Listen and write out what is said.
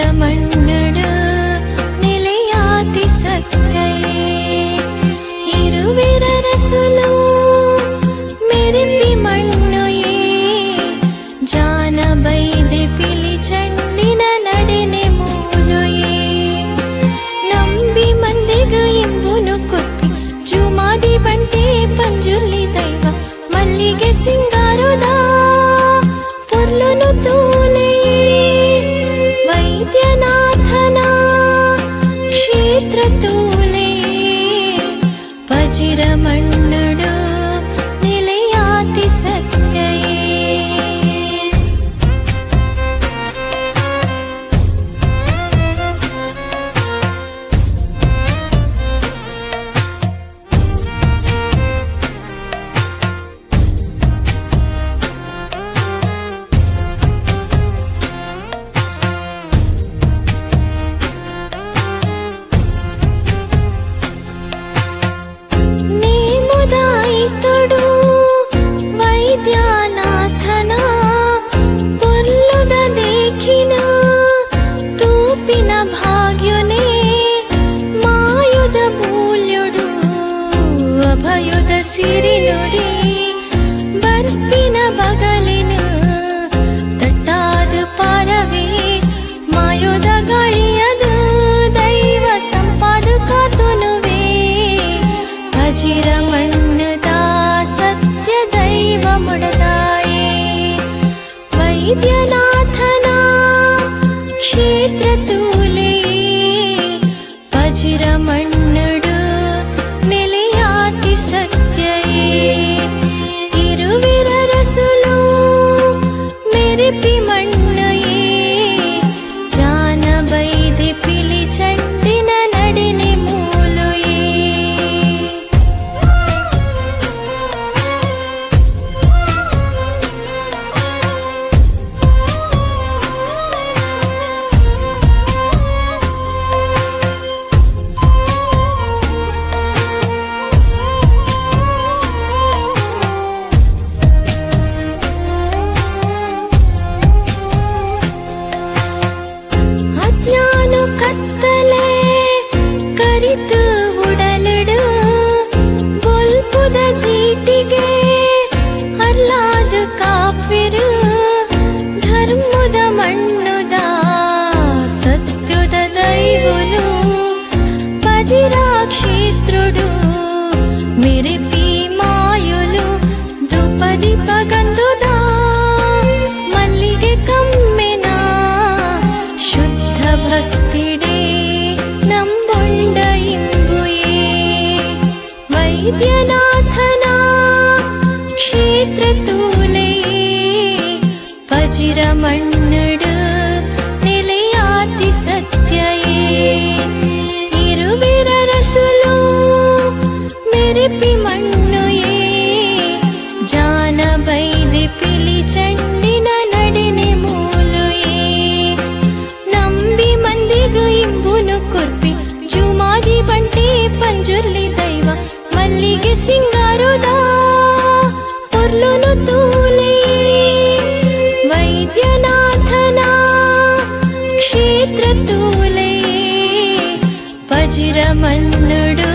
వజ్రమన్నుడు నిలయాతి సత్యయే ఇరువిరరసులు మెరిపి మಣ್ಣుయే జానబైది పిలిచండిన నడిని మూలుయే ನಂಬಿ ಮಂದಿಗ ಇಂಬುನು ಕೊಪ್ಪಿ ಜುಮಾದಿ ಬಂಟೆ ಪಂಜುರ್ಲಿ ದೈವ ಮಲ್ಲಿಗೆ ಸಿಂಗಾರದ ಪೊರ್ಲುನು ತೂಲೆ ವೈದ್ಯನಾಥನ ಕ್ಷೇತ್ರ ತೂಲೆ ವಜ್ರಮನ್ನುಡು ನಿಲಯಾತಿ ಸತ್ಯಯೇ ನೇಮುದಾಯಿತೊಡು ವೈದ್ಯನಾಥನ ಪೊರ್ಲುದ ದೇಖಿನ ತೂಪಿನ ಭಾಗ್ಯುನೇ ಮಾಯುದ ಮೂಲ್ಯುಡು ಅಭಯುದ ಸಿರಿನುಡಿ ಬರ್ಪಿನ ಬಗಲಿನ ತಟ್ಟಾದ ಪಾರವೇ ಮಾಯುದ ಗಾಳಿಯದ ದೈವ ಸಂಪಾದ ಕಾತುನುವೇ ವಜ್ರಮಣ್ಣುದ ಸತ್ಯ ದೈವ ಮುಡದಾಯೇ ವೈದ್ಯನಾಥನ ಕ್ಷೇತ್ರ ತೂಲೆ ವಜ್ರಮನ್ನುಡು ನಿಲಯಾತಿ ಸತ್ಯಯೇ ಇರುವಿರರಸುಲು మెరిపి మಣ್ಣుయే జానబైది పిలిచండిన నడిని మూలుయే ಅಜ್ಞಾನು ಕತ್ತಲೆ ಕರಿತು ಉಡಲಿಡು ಬೊಲ್ಪುದ ಜೀಟಿಗೆ ಅರ್ಲಾದ ಕಾಪಿರು ಧರ್ಮದ ಮಣ್ಣುದ ಸತ್ಯದ ದೈವನು ಪಜಿರಾ ಕ್ಷೇತ್ರುಡು ಮೆರಿಪಿ ಮಾಯುಲು ದುಪದಿ ಪಗಂದುದ ಮಲ್ಲಿಗೆ ಕಮ್ಮೆನ ಶುದ್ಧ ಭಕ್ತಿಡೆ ನಂಬೊಂಡ ಇಂಬುಯೇ ವೈದ್ಯನಾಥನ ಕ್ಷೇತ್ರ ತೂಲೆ ವಜ್ರಮನ್ನುಡು ನಿಲಯಾತಿ ಸತ್ಯಯೇ ಇರುವಿರರಸುಲು మెరిపి మಣ್ಣుయే జానబైది పిలిచండిన నడిని మూలుయే ನಂಬಿ ಮಂದಿಗ ಇಂಬುನು ಕೊರ್ಪಿ ಜುಮಾದಿ ಬಂಟೆ ಪಂಜುರ್ಲಿ ದೈವ ಮಲ್ಲಿಗೆ ಸಿಂಗಾರದ ಪೊರ್ಲುನು ತೂಲೆ ವೈದ್ಯನಾಥನ ಕ್ಷೇತ್ರ ತೂಲೆ ವಜ್ರಮನ್ನುಡು